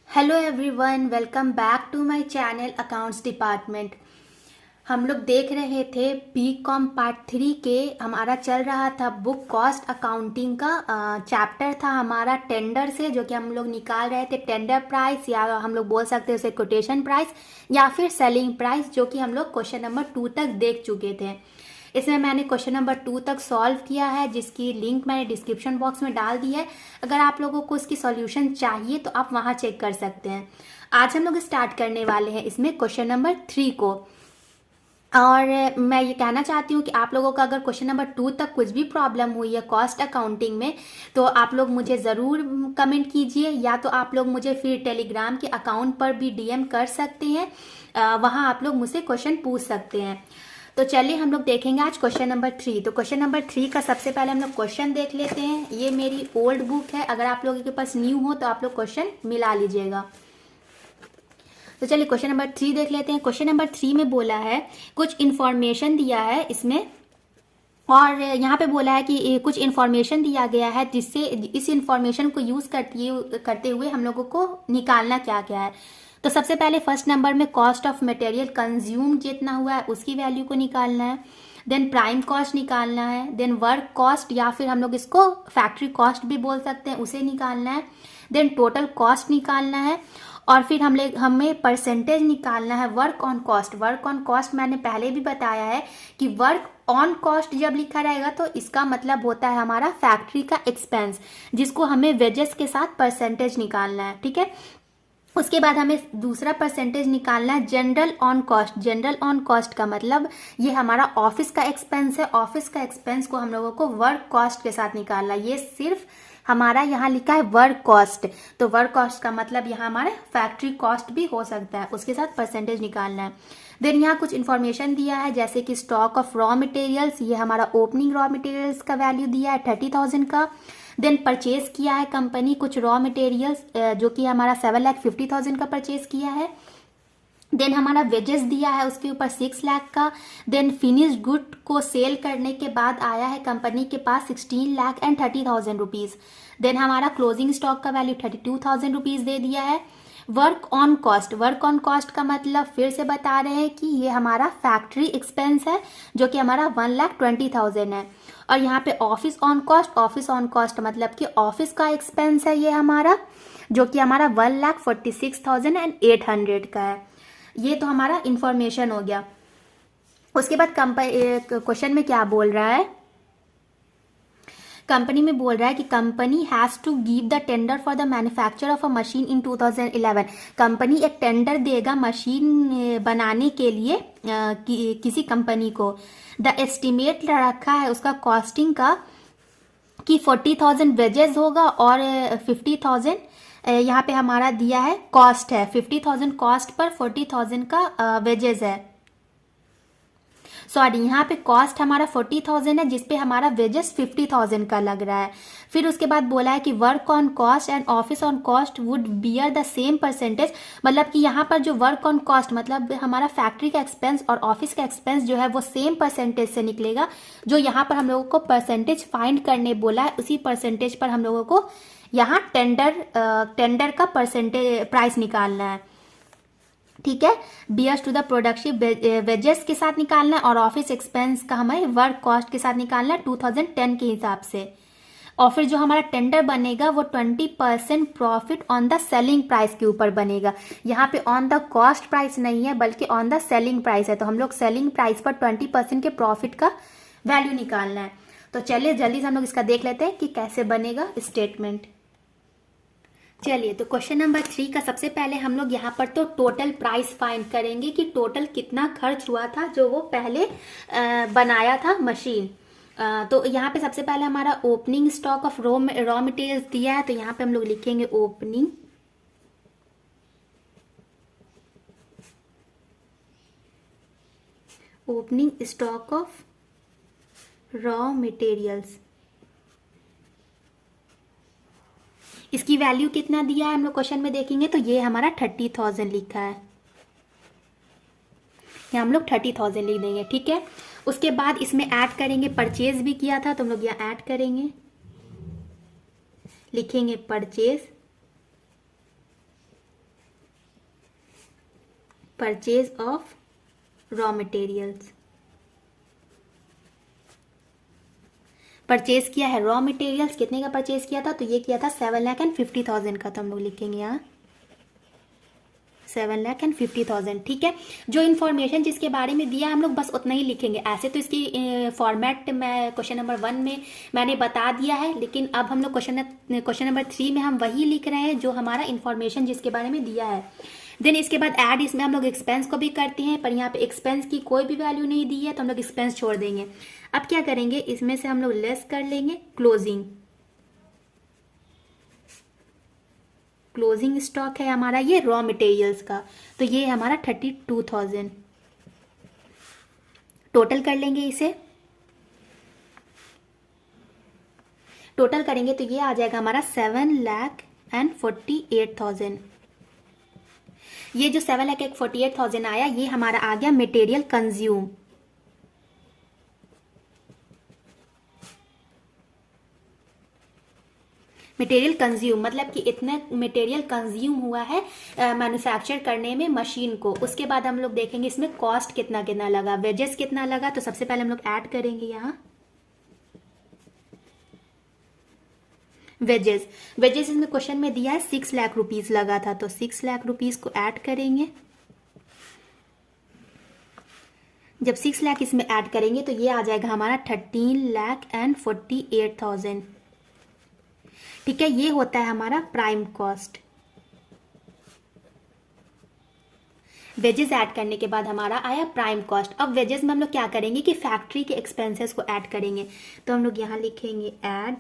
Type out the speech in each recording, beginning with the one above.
Hello everyone, welcome back to my channel accounts department. हम लोग देख रहे थे बीकॉम पार्ट 3 के। हमारा चल रहा था बुक कॉस्ट अकाउंटिंग का चैप्टर था हमारा टेंडर से, जो कि हम लोग निकाल रहे थे टेंडर प्राइस, या हम लोग बोल सकते हैं उसे कोटेशन प्राइस या फिर सेलिंग प्राइस, जो कि हम लोग क्वेश्चन नंबर 2 तक देख चुके थे। इसमें मैंने क्वेश्चन नंबर 2 तक सॉल्व किया है, जिसकी लिंक मैंने डिस्क्रिप्शन बॉक्स में डाल दी है। अगर आप लोगों को इसकी सॉल्यूशन चाहिए तो आप वहां चेक कर सकते हैं। आज हम लोग स्टार्ट करने वाले हैं इसमें क्वेश्चन नंबर 3 को। और मैं ये कहना चाहती हूँ कि आप लोगों का अगर क्वेश्चन नंबर 2 तक कुछ भी प्रॉब्लम हुई है कॉस्ट अकाउंटिंग में, तो आप लोग मुझे ज़रूर कमेंट कीजिए, या तो आप लोग मुझे फिर टेलीग्राम के अकाउंट पर भी डीएम कर सकते हैं। वहाँ आप लोग मुझसे क्वेश्चन पूछ सकते हैं। तो चलिए हम लोग देखेंगे आज क्वेश्चन नंबर 3। तो क्वेश्चन नंबर 3 का सबसे पहले हम लोग क्वेश्चन देख लेते हैं। ये मेरी ओल्ड बुक है, अगर आप लोगों के पास न्यू हो तो आप लोग क्वेश्चन मिला लीजिएगा। तो चलिए क्वेश्चन नंबर 3 देख लेते हैं। क्वेश्चन नंबर 3 में बोला है, कुछ इन्फॉर्मेशन दिया है इसमें, और यहाँ पे बोला है कि कुछ इन्फॉर्मेशन दिया गया है जिससे इस इन्फॉर्मेशन को यूज़ करते हुए हम लोगों को निकालना क्या क्या है। तो सबसे पहले फर्स्ट नंबर में कॉस्ट ऑफ मटेरियल कंज्यूम जितना हुआ है उसकी वैल्यू को निकालना है। देन प्राइम कॉस्ट निकालना है। देन वर्क कॉस्ट, या फिर हम लोग इसको फैक्ट्री कॉस्ट भी बोल सकते हैं, उसे निकालना है। देन टोटल कॉस्ट निकालना है। और फिर हमें परसेंटेज निकालना है work on cost. Work on cost मैंने पहले भी बताया है कि वर्क ऑन कॉस्ट जब लिखा रहेगा तो इसका मतलब होता है हमारा फैक्ट्री का एक्सपेंस, जिसको हमें वेजेस के साथ परसेंटेज निकालना है। ठीक है, उसके बाद हमें दूसरा परसेंटेज निकालना है general on cost. General on cost का मतलब ये हमारा ऑफिस का एक्सपेंस है। ऑफिस का एक्सपेंस को हम लोगों को वर्क कॉस्ट के साथ निकालना है। ये सिर्फ हमारा यहाँ लिखा है वर्क कॉस्ट, तो वर्क कॉस्ट का मतलब यहाँ हमारे फैक्ट्री कॉस्ट भी हो सकता है, उसके साथ परसेंटेज निकालना है। देन यहाँ कुछ इन्फॉर्मेशन दिया है, जैसे कि स्टॉक ऑफ रॉ मटेरियल्स, ये हमारा ओपनिंग रॉ मटेरियल्स का वैल्यू दिया है 30,000 का। देन परचेज किया है कंपनी कुछ रॉ मटेरियल्स, जो कि हमारा 7,50,000 का परचेज किया है। देन हमारा वेजेस दिया है उसके ऊपर 6 लाख का। देन फिनिश्ड गुड को सेल करने के बाद आया है कंपनी के पास 16,30,000 रुपीज़। देन हमारा क्लोजिंग स्टॉक का वैल्यू 32,000 रुपीज़ दे दिया है। Work on cost, work on cost का मतलब फिर से बता रहे हैं कि ये हमारा फैक्ट्री एक्सपेंस है, जो कि हमारा 1,20,000 है। और यहाँ पे office on cost, office on cost मतलब कि ऑफिस का एक्सपेंस है ये हमारा, जो कि हमारा 1,46,800 का है। ये तो हमारा इंफॉर्मेशन हो गया। उसके बाद क्वेश्चन में क्या बोल रहा है, कंपनी में बोल रहा है कि company has to give the tender for the manufacture of a machine in 2011। Company एक टेंडर देगा मशीन बनाने के लिए किसी कंपनी को। द एस्टिमेट रखा है उसका कॉस्टिंग का कि 40,000 वेजेस होगा और 50,000 यहाँ पे हमारा दिया है कॉस्ट है। 50,000 कॉस्ट पर 40,000 का वेजेस है। सॉरी, यहाँ पे कॉस्ट हमारा 40,000 है, जिसपे हमारा वेजेस 50,000 का लग रहा है। फिर उसके बाद बोला है कि work on cost and office on cost would bear the same percentage. मतलब कि यहाँ पर जो वर्क ऑन कॉस्ट मतलब हमारा फैक्ट्री का एक्सपेंस और ऑफिस का एक्सपेंस जो है वो सेम परसेंटेज से निकलेगा। जो यहाँ पर हम लोगों को परसेंटेज फाइंड करने बोला है, उसी परसेंटेज पर हम लोगों को यहाँ टेंडर का परसेंटेज प्राइस निकालना है। ठीक है, bears to the production wages के साथ निकालना है, और ऑफिस एक्सपेंस का हमें वर्क कॉस्ट के साथ निकालना है 2010 के हिसाब से। और फिर जो हमारा टेंडर बनेगा वो 20% profit on the selling price के ऊपर बनेगा। यहाँ पे ऑन द कॉस्ट प्राइस नहीं है, बल्कि ऑन द सेलिंग प्राइस है। तो हम लोग सेलिंग प्राइस पर 20% के प्रॉफिट का वैल्यू निकालना है। तो चलिए जल्दी से हम लोग इसका देख लेते हैं कि कैसे बनेगा स्टेटमेंट। चलिए, तो क्वेश्चन नंबर 3 का सबसे पहले हम लोग यहाँ पर तो टोटल प्राइस फाइंड करेंगे कि टोटल कितना खर्च हुआ था जो वो पहले बनाया था मशीन। तो यहाँ पे सबसे पहले हमारा opening stock of raw materials दिया है, तो यहाँ पे हम लोग लिखेंगे opening stock of raw materials. इसकी वैल्यू कितना दिया है हम लोग क्वेश्चन में देखेंगे, तो ये हमारा 30,000 लिखा है, यहाँ हम लोग 30,000 लिख देंगे। ठीक है, उसके बाद इसमें ऐड करेंगे, परचेज भी किया था तो हम लोग यहाँ ऐड करेंगे, लिखेंगे purchase. Purchase of raw materials, purchase किया है रॉ मटेरियल्स, कितने का परचेज किया था? तो ये किया था 7,50,000 का। तो हम लोग लिखेंगे यहाँ 7,50,000। ठीक है, जो इन्फॉर्मेशन जिसके बारे में दिया है हम लोग बस उतना ही लिखेंगे। ऐसे तो इसकी फॉर्मेट मैं क्वेश्चन नंबर 1 में मैंने बता दिया है, लेकिन अब हम लोग क्वेश्चन नंबर 3 में हम वही लिख रहे हैं जो हमारा इन्फॉर्मेशन जिसके बारे में दिया है। देन इसके बाद ऐड, इसमें हम लोग एक्सपेंस को भी करते हैं, पर यहाँ पे एक्सपेंस की कोई भी वैल्यू नहीं दी है तो हम लोग एक्सपेंस छोड़ देंगे। अब क्या करेंगे, इसमें से हम लोग लेस कर लेंगे क्लोजिंग। क्लोजिंग स्टॉक है हमारा ये रॉ मटेरियल्स का, तो ये हमारा 32,000। टोटल कर लेंगे इसे, टोटल करेंगे तो ये आ जाएगा हमारा 7,48,000। ये जो 7,48,000 आया ये हमारा आ गया मटेरियल कंज्यूम। मटेरियल कंज्यूम मतलब कि इतना मटेरियल कंज्यूम हुआ है मैन्युफैक्चर करने में मशीन को। उसके बाद हम लोग देखेंगे इसमें कॉस्ट कितना कितना लगा, वेजेस कितना लगा। तो सबसे पहले हम लोग ऐड करेंगे यहाँ वेजेस। वेजेस इसमें क्वेश्चन में दिया है 6 लाख रुपीज लगा था, तो 6 लाख रुपीज को ऐड करेंगे। जब 6 लाख इसमें ऐड करेंगे तो ये आ जाएगा हमारा 13,48,000। ठीक है, ये होता है हमारा प्राइम कॉस्ट। वेजेस ऐड करने के बाद हमारा आया प्राइम कॉस्ट। अब वेजेस में हम लोग क्या करेंगे कि फैक्ट्री के एक्सपेंसेस को ऐड करेंगे। तो हम लोग यहां लिखेंगे ऐड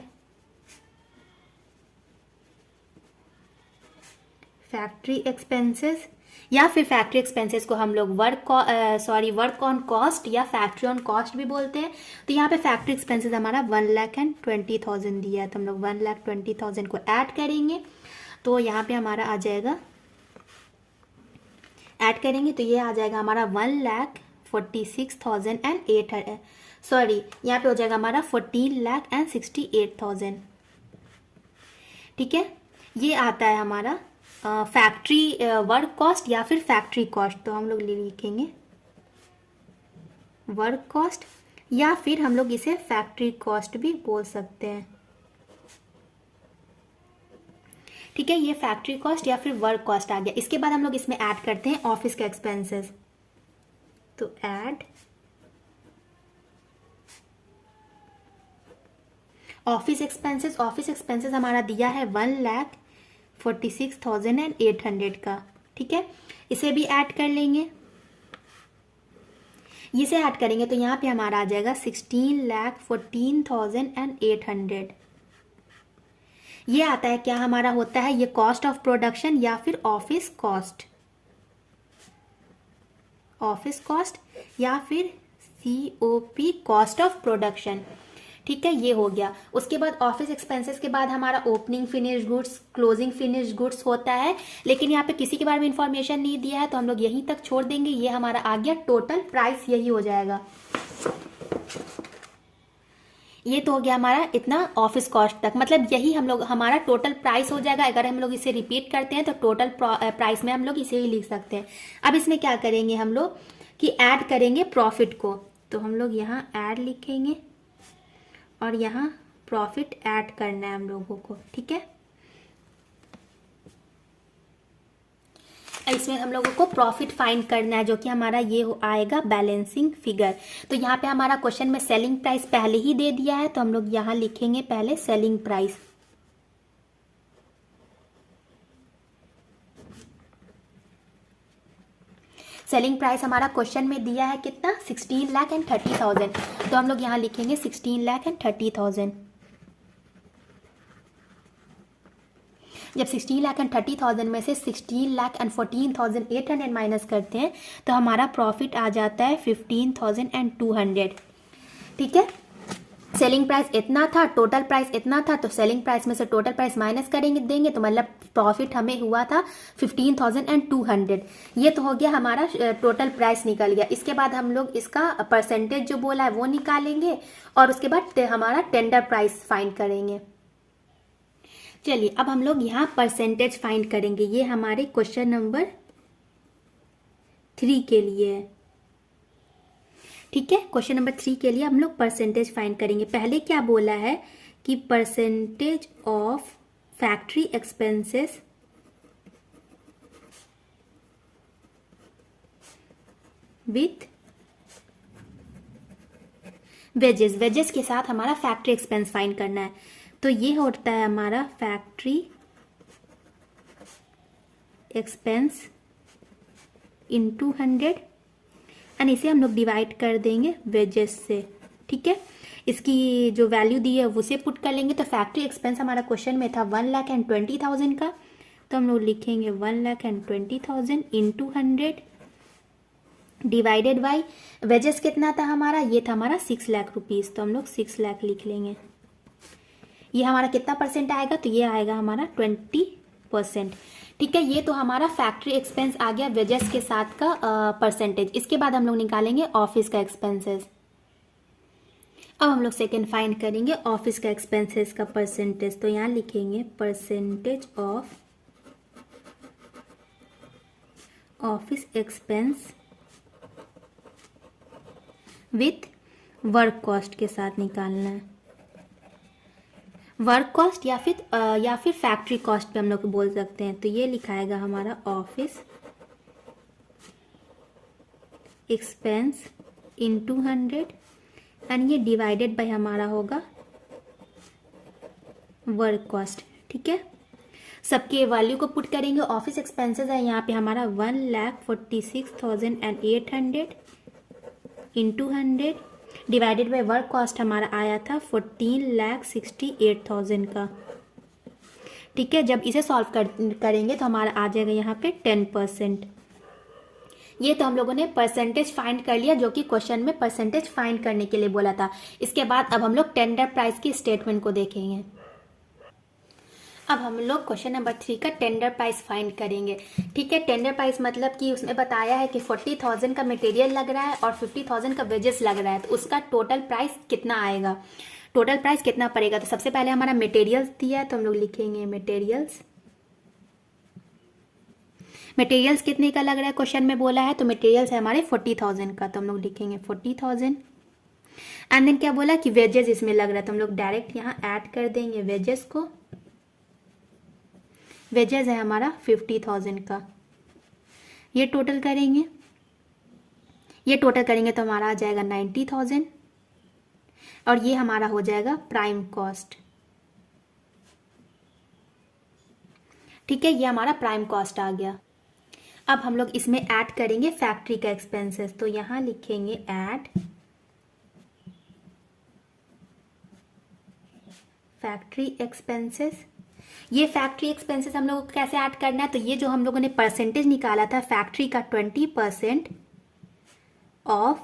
फैक्ट्री एक्सपेंसेस, या फिर फैक्ट्री एक्सपेंसेस को हम लोग वर्क ऑन कॉस्ट या फैक्ट्री ऑन कॉस्ट भी बोलते हैं। तो यहाँ पे फैक्ट्री एक्सपेंसेस हमारा 1,20,000 दिया है, तो हम लोग 1,20,000 को ऐड करेंगे। तो यहाँ पे हमारा आ जाएगा, ऐड करेंगे तो ये आ जाएगा हमारा 1,46,800, सॉरी यहाँ पे हो जाएगा हमारा 14,68,000। ठीक है, ये आता है हमारा फैक्ट्री वर्क कॉस्ट या फिर फैक्ट्री कॉस्ट। तो हम लोग लिखेंगे वर्क कॉस्ट, या फिर हम लोग इसे फैक्ट्री कॉस्ट भी बोल सकते हैं। ठीक है, ये फैक्ट्री कॉस्ट या फिर वर्क कॉस्ट आ गया। इसके बाद हम लोग इसमें ऐड करते हैं ऑफिस के एक्सपेंसेस। तो add office expenses. Office expenses हमारा दिया है 1,46,800 का। ठीक है, इसे भी ऐड कर लेंगे। इसे ऐड करेंगे तो यहाँ पे हमारा आ जाएगा 16,14,800। ये आता है क्या, हमारा होता है ये कॉस्ट ऑफ प्रोडक्शन या फिर ऑफिस कॉस्ट, ऑफिस कॉस्ट या फिर COP कॉस्ट ऑफ प्रोडक्शन। ठीक है, ये हो गया। उसके बाद ऑफिस एक्सपेंसेस के बाद हमारा opening finish goods, closing finish goods होता है, लेकिन यहाँ पे किसी के बारे में इंफॉर्मेशन नहीं दिया है तो हम लोग यहीं तक छोड़ देंगे। ये हमारा आ गया टोटल प्राइस, यही हो जाएगा। ये तो हो गया हमारा इतना ऑफिस कॉस्ट तक, मतलब यही हम लोग हमारा टोटल प्राइस हो जाएगा। अगर हम लोग इसे रिपीट करते हैं तो टोटल प्राइस में हम लोग इसे ही लिख सकते हैं। अब इसमें क्या करेंगे हम लोग कि ऐड करेंगे प्रॉफिट को। तो हम लोग यहाँ ऐड लिखेंगे और यहाँ प्रॉफिट ऐड करना है हम लोगों को। ठीक है, इसमें हम लोगों को प्रॉफिट फाइंड करना है, जो कि हमारा ये आएगा बैलेंसिंग फिगर। तो यहाँ पे हमारा क्वेश्चन में सेलिंग प्राइस पहले ही दे दिया है, तो हम लोग यहाँ लिखेंगे पहले सेलिंग प्राइस। सेलिंग प्राइस हमारा क्वेश्चन में दिया है कितना, 16,30,000। तो हम लोग यहाँ लिखेंगे 16,30,000। जब 16,30,000 में से 16,14,800 माइनस करते हैं तो हमारा प्रॉफिट आ जाता है 15,200। ठीक है, सेलिंग प्राइस इतना था, टोटल प्राइस इतना था, तो सेलिंग प्राइस में से टोटल प्राइस माइनस करेंगे देंगे तो मतलब प्रॉफिट हमें हुआ था 15,200। ये तो हो गया हमारा टोटल प्राइस निकल गया। इसके बाद हम लोग इसका परसेंटेज जो बोला है वो निकालेंगे और उसके बाद हमारा टेंडर प्राइस फाइंड करेंगे। चलिए अब हम लोग यहाँ परसेंटेज फाइंड करेंगे। ये हमारे क्वेश्चन नंबर 3 के लिए है। ठीक है, क्वेश्चन नंबर 3 के लिए हम लोग परसेंटेज फाइंड करेंगे। पहले क्या बोला है कि percentage of factory expenses with wages, wages के साथ हमारा फैक्ट्री एक्सपेंस फाइंड करना है। तो ये होता है हमारा फैक्ट्री एक्सपेंस इंटू 100 एंड इसे हम लोग डिवाइड कर देंगे वेजेस से। ठीक है, इसकी जो वैल्यू दी है उसे पुट कर लेंगे। तो फैक्ट्री एक्सपेंस हमारा क्वेश्चन में था 1,20,000 का, तो हम लोग लिखेंगे 1,20,000 इंटू 100 डिवाइडेड बाई वेजेस कितना था हमारा, ये था हमारा 6 लाख रुपीज़, तो हम लोग 6 लाख लिख लेंगे। ये हमारा कितना परसेंट आएगा, तो ये आएगा हमारा 20%। ठीक है, ये तो हमारा फैक्ट्री एक्सपेंस आ गया वेजेस के साथ का परसेंटेज। इसके बाद हम लोग निकालेंगे ऑफिस का एक्सपेंसेस। अब हम लोग सेकेंड फाइंड करेंगे ऑफिस का एक्सपेंसेस का परसेंटेज। तो यहाँ लिखेंगे percentage of office expense with work cost के साथ निकालना है। वर्क कॉस्ट या फिर फैक्ट्री कॉस्ट पे हम लोग बोल सकते हैं। तो ये लिखाएगा हमारा ऑफिस एक्सपेंस इंटू 100 एंड ये डिवाइडेड बाय हमारा होगा वर्क कॉस्ट। ठीक है, सबके वैल्यू को पुट करेंगे। ऑफिस एक्सपेंसेस है यहाँ पे हमारा 1,46,800 into 100 divided by work cost हमारा आया था 14,68,000 का। ठीक है, जब इसे सॉल्व करेंगे तो हमारा आ जाएगा यहाँ पे 10%। ये तो हम लोगों ने परसेंटेज फाइंड कर लिया, जो कि क्वेश्चन में परसेंटेज फाइंड करने के लिए बोला था। इसके बाद अब हम लोग टेंडर प्राइस की स्टेटमेंट को देखेंगे। अब हम लोग क्वेश्चन नंबर 3 का टेंडर प्राइस फाइंड करेंगे। ठीक है, टेंडर प्राइस मतलब कि उसमें बताया है कि 40,000 का मटेरियल लग रहा है और 50,000 का वेजेस लग रहा है, तो उसका टोटल प्राइस कितना आएगा, टोटल प्राइस कितना पड़ेगा। तो सबसे पहले हमारा मटेरियल्स दिया है, तो हम लोग लिखेंगे मटेरियल्स। मटेरियल्स कितने का लग रहा है क्वेश्चन में बोला है, तो मटेरियल्स है हमारे 40,000 का, तो हम लोग लिखेंगे 40,000। एंड देन क्या बोला कि वेजेस इसमें लग रहा है, तो हम लोग डायरेक्ट यहाँ ऐड कर देंगे वेजेस को। वेजेस है हमारा 50,000 का। ये टोटल करेंगे, तो हमारा आ जाएगा 90,000 और ये हमारा हो जाएगा प्राइम कॉस्ट। ठीक है, ये हमारा प्राइम कॉस्ट आ गया। अब हम लोग इसमें ऐड करेंगे फैक्ट्री का एक्सपेंसेस। तो यहां लिखेंगे ऐड फैक्ट्री एक्सपेंसेस। ये फैक्ट्री एक्सपेंसेस हम लोग को कैसे ऐड करना है, तो ये जो हम लोगों ने परसेंटेज निकाला था फैक्ट्री का 20% ऑफ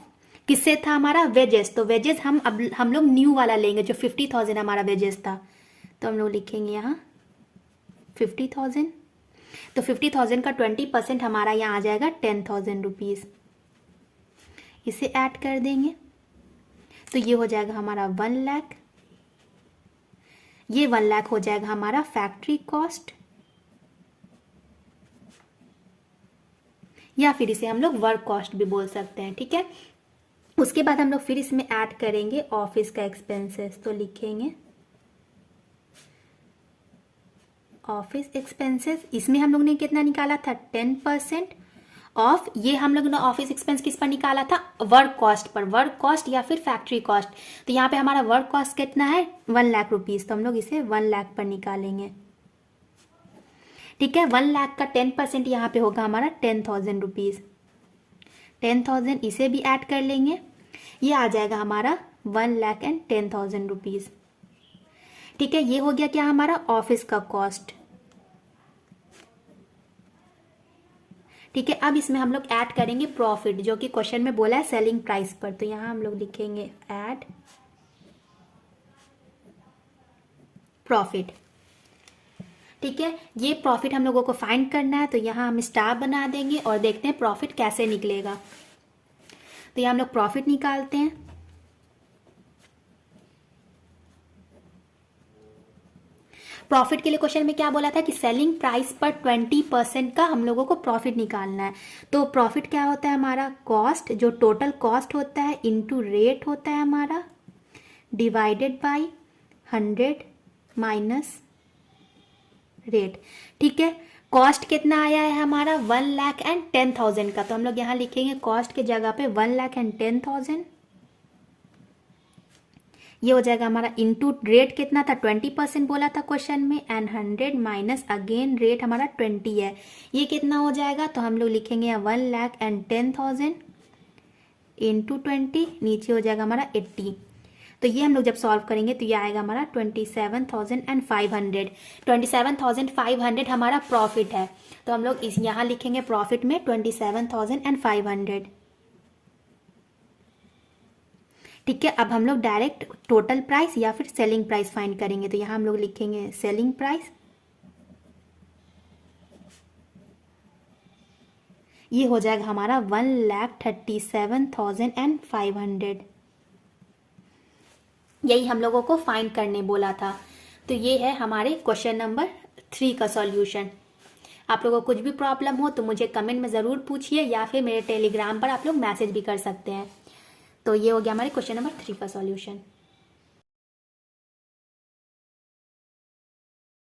किससे था हमारा वेजेस। तो वेजेस हम लोग न्यू वाला लेंगे जो 50,000 हमारा वेजेस था, तो हम लोग लिखेंगे यहाँ 50,000। तो 50,000 का 20% हमारा यहाँ आ जाएगा 10,000 रुपीज़। इसे ऐड कर देंगे तो ये हो जाएगा हमारा 1 लाख। ये 1 लाख हो जाएगा हमारा फैक्ट्री कॉस्ट, या फिर इसे हम लोग वर्क कॉस्ट भी बोल सकते हैं। ठीक है, उसके बाद हम लोग फिर इसमें ऐड करेंगे ऑफिस का एक्सपेंसेस। तो लिखेंगे ऑफिस एक्सपेंसेस। इसमें हम लोग ने कितना निकाला था 10% ऑफ। ये हम लोग ने ऑफिस एक्सपेंस किस पर निकाला था, work cost per, work cost या फिर फैक्ट्री कॉस्ट। तो यहाँ पे हमारा वर्क कॉस्ट कितना है 1 लाख रुपीज़, तो हम लोग इसे 1 लाख पर निकालेंगे। ठीक है, 1 लाख का 10% यहाँ पे होगा हमारा 10,000 रुपीज़। 10,000 इसे भी ऐड कर लेंगे, ये आ जाएगा हमारा 1,10,000 रुपीज़। ठीक है, ये हो गया क्या हमारा ऑफिस का कॉस्ट। ठीक है, अब इसमें हम लोग ऐड करेंगे प्रॉफिट, जो कि क्वेश्चन में बोला है सेलिंग प्राइस पर। तो यहां हम लोग लिखेंगे ऐड प्रॉफिट। ठीक है, ये प्रॉफिट हम लोगों को फाइंड करना है, तो यहां हम स्टार बना देंगे और देखते हैं प्रॉफिट कैसे निकलेगा। तो यहां हम लोग प्रॉफिट निकालते हैं। प्रॉफिट के लिए क्वेश्चन में क्या बोला था कि सेलिंग प्राइस पर 20% का हम लोगों को प्रॉफिट निकालना है। तो प्रॉफिट क्या होता है हमारा, कॉस्ट, जो टोटल कॉस्ट होता है इनटू रेट होता है हमारा, डिवाइडेड बाय 100 माइनस रेट। ठीक है, कॉस्ट कितना आया है हमारा 1,10,000 का, तो हम लोग यहाँ लिखेंगे कॉस्ट के जगह पे 1,10,000, ये हो जाएगा हमारा, इनटू रेट कितना था 20% बोला था क्वेश्चन में, एंड 100 माइनस अगेन रेट हमारा 20 है, ये कितना हो जाएगा, तो हम लोग लिखेंगे 1,10,000 इंटू 20, नीचे हो जाएगा हमारा 80। तो ये हम लोग जब सॉल्व करेंगे तो ये आएगा हमारा 27,500। 27,500 हमारा प्रॉफिट है, तो हम लोग इस यहाँ लिखेंगे प्रॉफिट में 27,500। ठीक है, अब हम लोग डायरेक्ट टोटल प्राइस या फिर सेलिंग प्राइस फाइंड करेंगे, तो यहाँ हम लोग लिखेंगे सेलिंग प्राइस, ये हो जाएगा हमारा 1,37,500। यही हम लोगों को फाइंड करने बोला था। तो ये है हमारे क्वेश्चन नंबर 3 का सॉल्यूशन। आप लोगों को कुछ भी प्रॉब्लम हो तो मुझे कमेंट में ज़रूर पूछिए, या फिर मेरे टेलीग्राम पर आप लोग मैसेज भी कर सकते हैं। तो ये हो गया हमारे क्वेश्चन नंबर 3 का सॉल्यूशन।